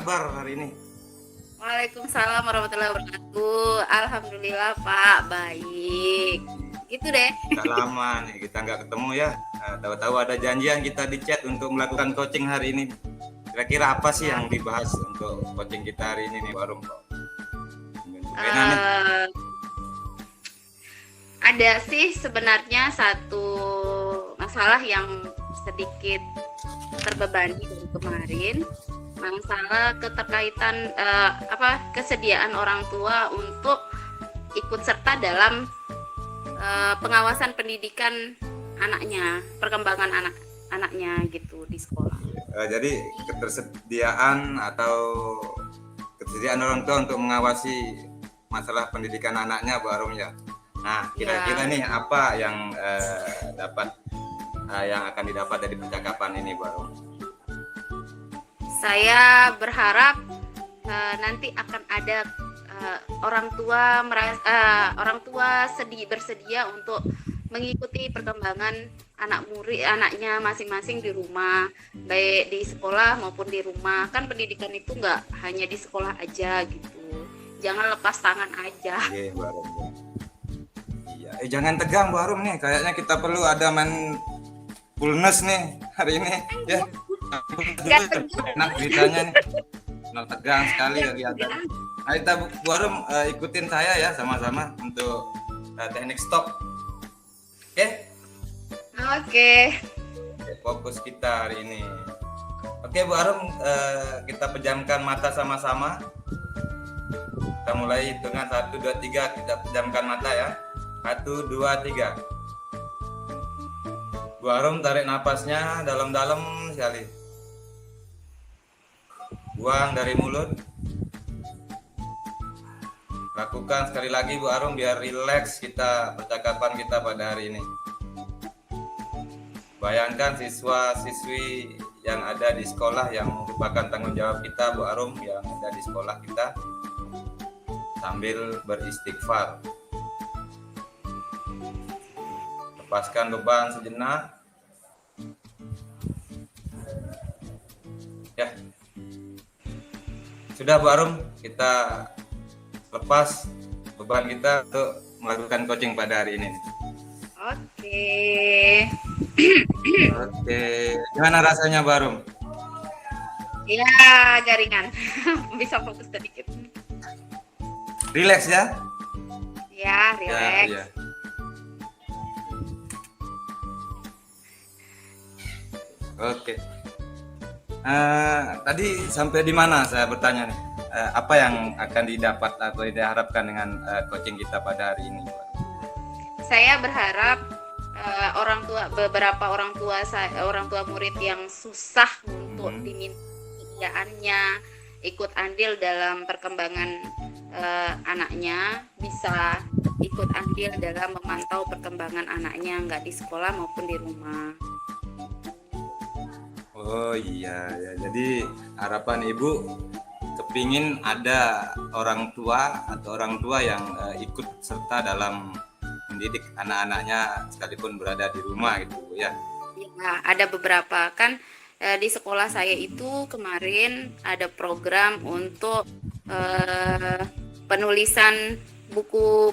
kabar hari ini? Waalaikumsalam warahmatullahi wabarakatuh. Alhamdulillah Pak, baik. Gitu deh. Udah lama nih kita nggak ketemu ya. Tahu-tahu ada janjian kita di chat untuk melakukan coaching hari ini. Kira-kira apa sih yang dibahas untuk coaching kita hari ini nih, Barum? Eh, ada sih sebenarnya satu masalah yang sedikit terbebani dari kemarin, masalah keterkaitan kesediaan orang tua untuk ikut serta dalam pengawasan pendidikan anaknya, perkembangan anaknya gitu di sekolah. Jadi ketersediaan orang tua untuk mengawasi masalah pendidikan anaknya, Bu Arum ya. Nah, kira-kira nih apa yang yang akan didapat dari percakapan ini, Bu Arum? Saya berharap nanti akan ada orang tua bersedia untuk mengikuti perkembangan anaknya masing-masing di rumah, baik di sekolah maupun di rumah. Kan pendidikan itu nggak hanya di sekolah aja gitu, jangan lepas tangan aja. Oke, Bu Arum. Iya, jangan tegang, Bu Arum nih, kayaknya kita perlu ada mindfulness nih hari ini ya. Enak ceritanya nih, tegang sekali kelihatan. Nah, kita Bu Arum ikutin saya ya sama-sama untuk teknik stop. Oke. Fokus kita hari ini. Oke, Bu Arum, kita pejamkan mata sama-sama. Kita mulai hitungan 1, 2, 3. Kita pejamkan mata ya. 1, 2, 3. Bu Arum tarik napasnya dalam-dalam sekali. Buang dari mulut. Lakukan sekali lagi, Bu Arum, biar rileks kita percakapan kita pada hari ini. Bayangkan siswa-siswi yang ada di sekolah yang merupakan tanggung jawab kita, Bu Arum, yang ada di sekolah kita, sambil beristighfar. Lepaskan beban sejenak. Ya. Sudah, Bu Arum, kita lepas beban kita untuk melakukan coaching pada hari ini. Oke. Gimana rasanya, Bu Arum? Ya, jaringan. Bisa fokus sedikit. Relax ya? Ya, relax. Ya. Oke. Tadi sampai di mana saya bertanya nih? Apa yang akan didapat atau diharapkan dengan coaching kita pada hari ini? Saya berharap beberapa orang tua murid yang susah untuk diminta pekerjaannya, ikut andil dalam perkembangan anaknya, bisa ikut andil dalam memantau perkembangan anaknya, nggak di sekolah maupun di rumah. Oh iya, ya. Jadi harapan Ibu kepingin ada orang tua yang ikut serta dalam mendidik anak-anaknya sekalipun berada di rumah gitu ya. Ya, ada beberapa kan di sekolah saya itu kemarin ada program untuk penulisan buku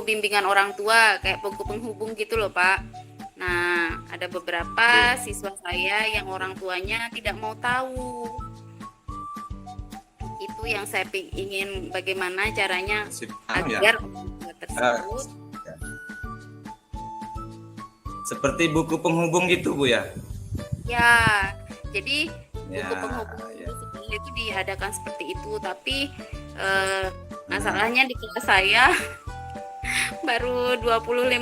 bimbingan orang tua, kayak buku penghubung gitu loh, Pak. Nah, ada beberapa siswa saya yang orang tuanya tidak mau tahu. Itu yang saya ingin bagaimana caranya agar orang tua tersebut seperti buku penghubung gitu, Bu ya? Ya, jadi buku penghubung itu diadakan seperti itu, tapi masalahnya di kelas saya baru 25%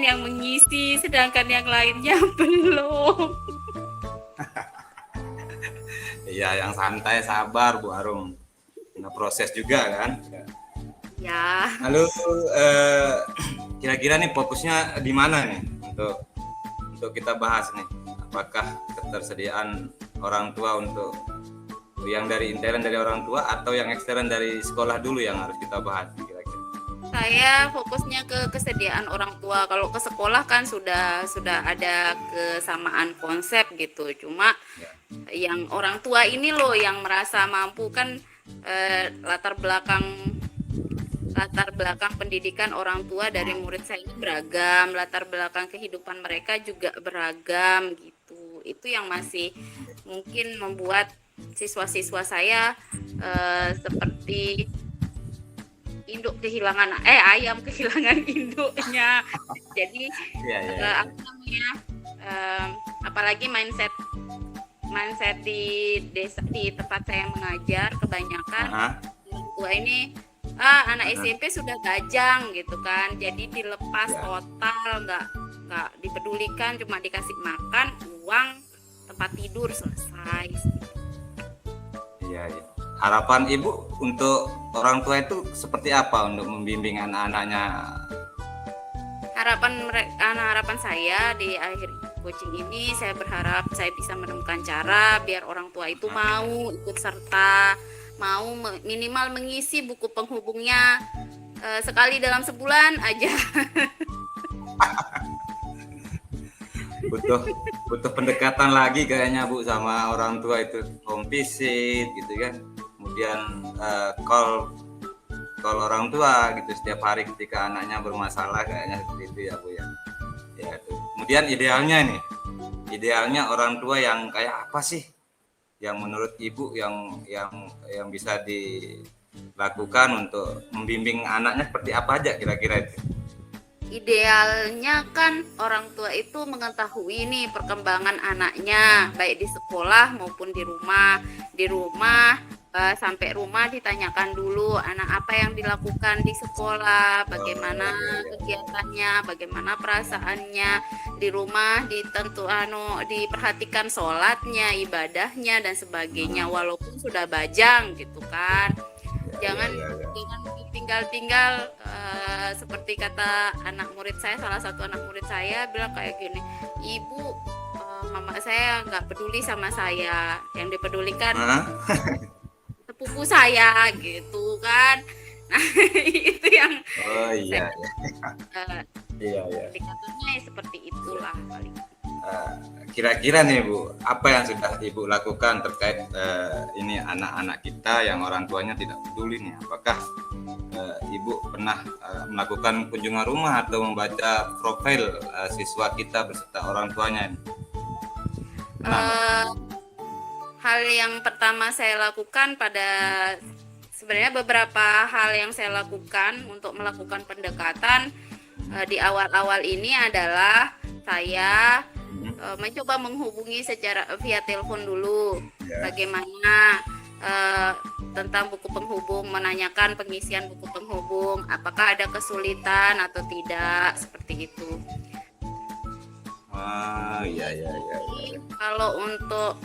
yang mengisi, sedangkan yang lainnya belum. Iya, yang santai, sabar, Bu Arum. Nah, proses juga kan. Ya. Lalu kira-kira nih fokusnya di mana nih untuk kita bahas nih? Apakah ketersediaan orang tua untuk yang dari intern dari orang tua atau yang ekstern dari sekolah dulu yang harus kita bahas kira-kira? Saya fokusnya ke kesediaan orang tua. Kalau ke sekolah kan sudah ada kesamaan konsep gitu. Cuma Ya. yang orang tua ini loh yang merasa mampu kan, latar belakang pendidikan orang tua dari murid saya ini beragam, latar belakang kehidupan mereka juga beragam gitu. Itu yang masih mungkin membuat siswa-siswa saya seperti ayam kehilangan induknya. Jadi Iya, iya, iya. apa namanya? eh, Apalagi mindset mindset di desa di tempat saya mengajar kebanyakan Aha, orang tua ini anak aha. SMP sudah gajang gitu kan, jadi dilepas Ya, total, nggak dipedulikan, cuma dikasih makan, uang, tempat tidur, selesai. iya, iya. Harapan Ibu untuk orang tua itu seperti apa untuk membimbing anak-anaknya? Harapan saya di akhir coaching ini, saya berharap saya bisa menemukan cara biar orang tua itu mau ikut serta, mau minimal mengisi buku penghubungnya sekali dalam sebulan aja. Butuh butuh pendekatan lagi kayaknya Bu sama orang tua itu, home visit gitu kan. Kemudian call call orang tua gitu setiap hari ketika anaknya bermasalah, kayaknya seperti itu ya Bu ya. Ya itu. Kemudian idealnya orang tua yang kayak apa sih? Yang menurut Ibu yang bisa dilakukan untuk membimbing anaknya seperti apa aja kira-kira itu? Idealnya kan orang tua itu mengetahui nih perkembangan anaknya baik di sekolah maupun di rumah. Di rumah sampai rumah ditanyakan dulu anak apa yang dilakukan di sekolah, bagaimana kegiatannya, bagaimana perasaannya. Di rumah diperhatikan sholatnya, ibadahnya dan sebagainya walaupun sudah bajang gitu kan. Ya, jangan ya, ya. jangan tinggal-tinggal, seperti kata salah satu anak murid saya bilang kayak gini, ibu, mama saya nggak peduli sama saya, yang dipedulikan Hah? sepupu saya gitu kan. Nah itu yang Oh saya iya, uh, iya, iya. indikatornya seperti itulah paling. Eh, Kira-kira nih Bu, apa yang sudah Ibu lakukan terkait ini anak-anak kita yang orang tuanya tidak peduli nih? Apakah Ibu pernah melakukan kunjungan rumah atau membaca profil siswa kita beserta orang tuanya? Pernah nggak? Uh, Hal yang pertama saya lakukan sebenarnya beberapa hal yang saya lakukan untuk melakukan pendekatan di awal-awal ini adalah saya mencoba menghubungi secara via telepon dulu, Ya. bagaimana tentang buku penghubung, menanyakan pengisian buku penghubung, apakah ada kesulitan atau tidak, seperti itu. Ah, iya, iya, iya, iya. Kalau untuk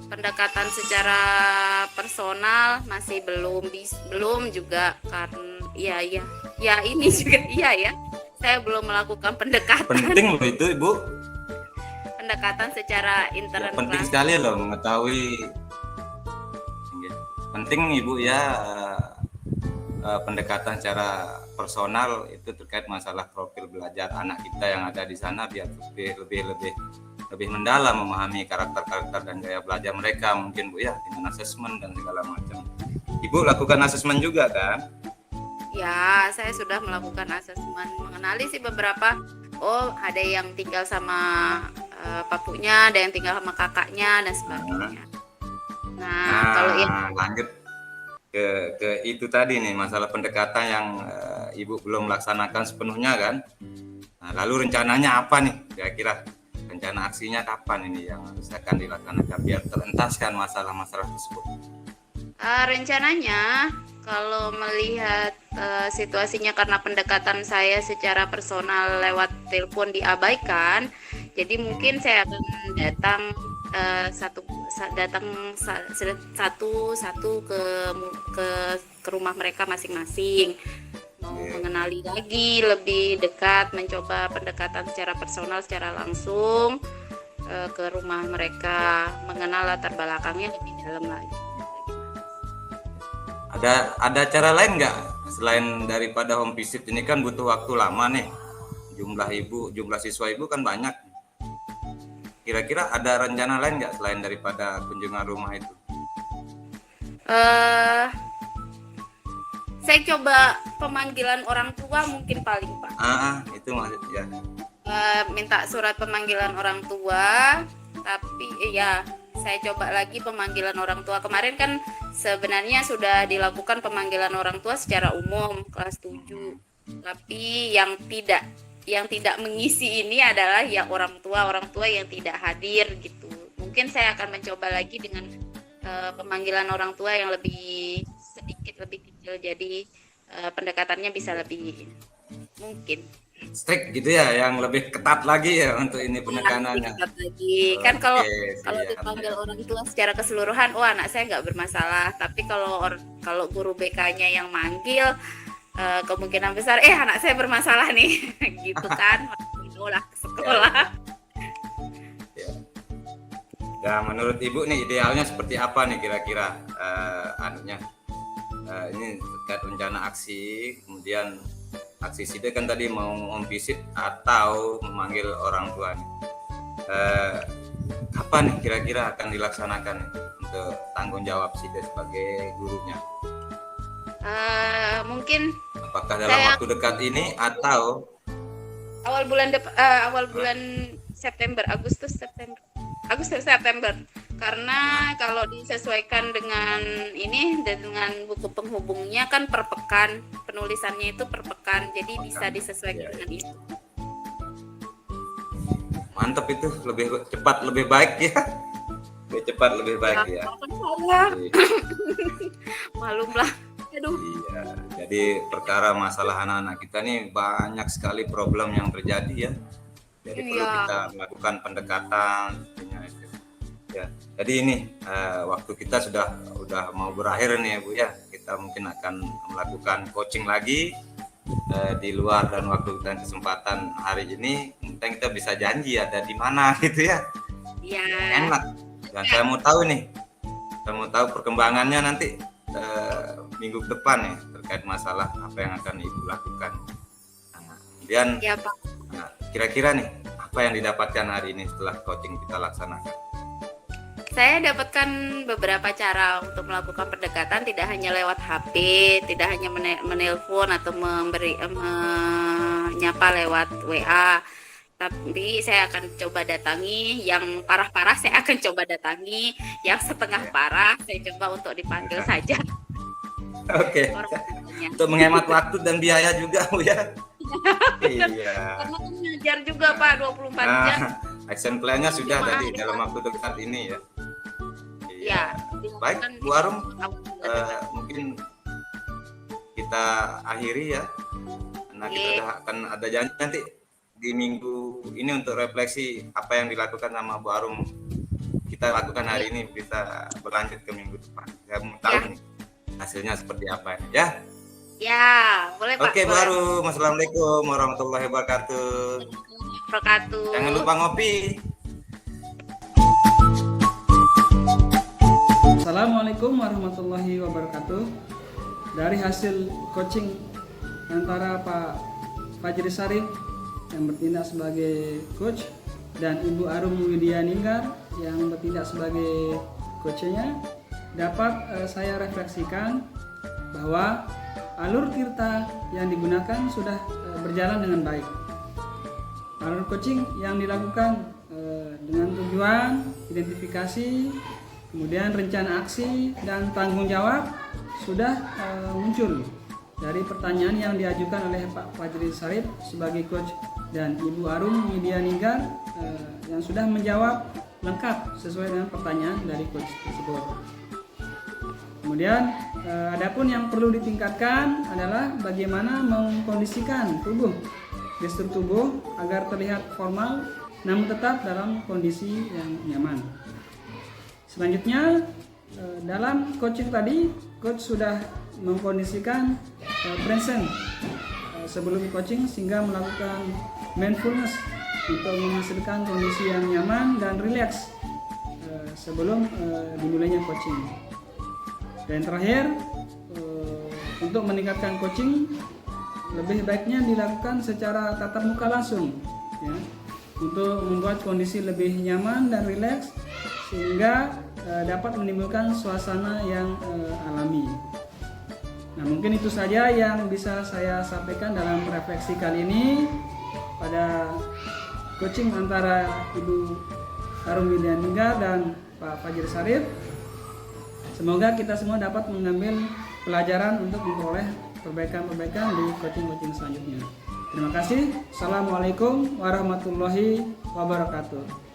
pendekatan secara personal masih belum juga, karena ya ini juga iya ya, saya belum melakukan Penting loh itu Ibu. pendekatan secara Ya, intern penting kelas. sekali loh mengetahui. Penting Ibu ya, pendekatan secara personal itu terkait masalah profil belajar anak kita yang ada di sana biar lebih mendalam memahami karakter-karakter dan gaya belajar mereka mungkin Bu ya, dengan asesmen dan segala macam. Ibu lakukan asesmen juga kan? Ya, saya sudah melakukan asesmen, mengenali sih beberapa. Oh, ada yang tinggal sama papunya, ada yang tinggal sama kakaknya dan sebagainya. Nah, kalau yang Lanjut ke itu tadi nih, masalah pendekatan yang Ibu belum melaksanakan sepenuhnya kan. Nah, lalu rencananya apa nih kira-kira? Rencana aksinya kapan ini yang akan dilaksanakan biar terentaskan masalah-masalah tersebut? rencananya kalau melihat situasinya, karena pendekatan saya secara personal lewat telepon diabaikan, jadi mungkin saya akan datang satu ke rumah mereka masing-masing, mau mengenali lagi lebih dekat, mencoba pendekatan secara personal, secara langsung ke rumah mereka, mengenal latar belakangnya lebih dalam lagi. Ada cara lain nggak selain daripada home visit ini kan butuh waktu lama nih. Jumlah siswa ibu kan banyak. Kira-kira ada rencana lain nggak selain daripada kunjungan rumah itu? Saya coba pemanggilan orang tua mungkin paling Pak. Itu maksudnya. Minta surat pemanggilan orang tua, tapi ya saya coba lagi pemanggilan orang tua. Kemarin kan sebenarnya sudah dilakukan pemanggilan orang tua secara umum kelas 7. Tapi yang tidak mengisi ini adalah ya orang tua yang tidak hadir gitu. Mungkin saya akan mencoba lagi dengan pemanggilan orang tua yang lebih kecil, jadi pendekatannya bisa lebih mungkin Strict gitu ya, yang lebih ketat lagi ya untuk ini penekanannya. ketat lagi. Kan kalau Siap. dipanggil orang tua secara keseluruhan, oh anak saya nggak bermasalah. Tapi kalau guru BK-nya yang manggil, kemungkinan besar anak saya bermasalah nih, gitu kan, ulah ke sekolah. Ya, menurut ibu nih idealnya seperti apa nih kira-kira ini terkait rencana aksi, kemudian aksi SIDE kan tadi mau visit atau memanggil orang tua nih. Kapan nih kira-kira akan dilaksanakan untuk tanggung jawab SIDE sebagai gurunya? Mungkin apakah dalam waktu dekat ini atau awal bulan September, Agustus September, karena kalau disesuaikan dengan buku penghubungnya kan per pekan, penulisannya itu per pekan, jadi bisa disesuaikan dengan itu. Mantap, itu lebih cepat lebih baik ya. Lebih cepat lebih baik ya. Malum lah. Aduh. Iya, jadi perkara masalah anak-anak kita nih banyak sekali problem yang terjadi ya. Jadi perlu kita melakukan pendekatan. Ya, jadi ini waktu kita sudah mau berakhir nih ya Bu ya. Kita mungkin akan melakukan coaching lagi di luar dan waktu dan kesempatan hari ini. Mungkin kita bisa janji ada di mana gitu ya. Iya. Enak. Dan saya mau tahu perkembangannya nanti minggu depan ya terkait masalah apa yang akan Ibu lakukan. Kemudian ya, Pak. Kira-kira nih apa yang didapatkan hari ini setelah coaching kita laksanakan? Saya dapatkan beberapa cara untuk melakukan pendekatan, tidak hanya lewat HP, tidak hanya menelpon atau menyapa lewat WA, tapi saya akan coba datangi. Yang parah-parah saya akan coba datangi, yang setengah parah saya coba untuk dipanggil saja. Oke. Untuk menghemat waktu dan biaya juga Bu ya. Iya. Karena kan ngajar juga Pak 24 jam. Action plan-nya sudah tadi dalam waktu dekat ini ya. Iya. Baik Bu Arum, mungkin kita akhiri ya. Karena kita akan ada janji nanti di minggu ini untuk refleksi apa yang dilakukan sama Bu Arum. Kita lakukan hari ini bisa berlanjut ke minggu depan. Saya mau tahu nih hasilnya seperti apa ya. Ya, boleh Pak. Oke, Bu Arum. Assalamualaikum warahmatullahi wabarakatuh. Jangan lupa ngopi. Assalamualaikum warahmatullahi wabarakatuh. Dari hasil coaching antara Pak Fajri Sarif yang bertindak sebagai coach dan Ibu Arum Widyaninggar yang bertindak sebagai coachnya, dapat saya refleksikan bahwa alur tirta yang digunakan sudah berjalan dengan baik. Alur coaching yang dilakukan dengan tujuan identifikasi, kemudian rencana aksi dan tanggung jawab sudah muncul dari pertanyaan yang diajukan oleh Pak Fajri Sarif sebagai coach dan Ibu Arum Widyaninggar yang sudah menjawab lengkap sesuai dengan pertanyaan dari coach tersebut. Kemudian adapun yang perlu ditingkatkan adalah bagaimana mengkondisikan tubuh, gestur tubuh agar terlihat formal namun tetap dalam kondisi yang nyaman. Selanjutnya dalam coaching tadi, coach sudah mengkondisikan present sebelum coaching sehingga melakukan mindfulness untuk menghasilkan kondisi yang nyaman dan rileks sebelum dimulainya coaching. Dan terakhir untuk meningkatkan coaching lebih baiknya dilakukan secara tatap muka langsung, ya, untuk membuat kondisi lebih nyaman dan rileks sehingga dapat menimbulkan suasana yang alami. Nah, mungkin itu saja yang bisa saya sampaikan dalam refleksi kali ini pada coaching antara Ibu Harum Widianinggar dan Pak Fajri Sarif. Semoga kita semua dapat mengambil pelajaran untuk memperoleh perbaikan-perbaikan di coaching-coaching selanjutnya. Terima kasih. Assalamualaikum warahmatullahi wabarakatuh.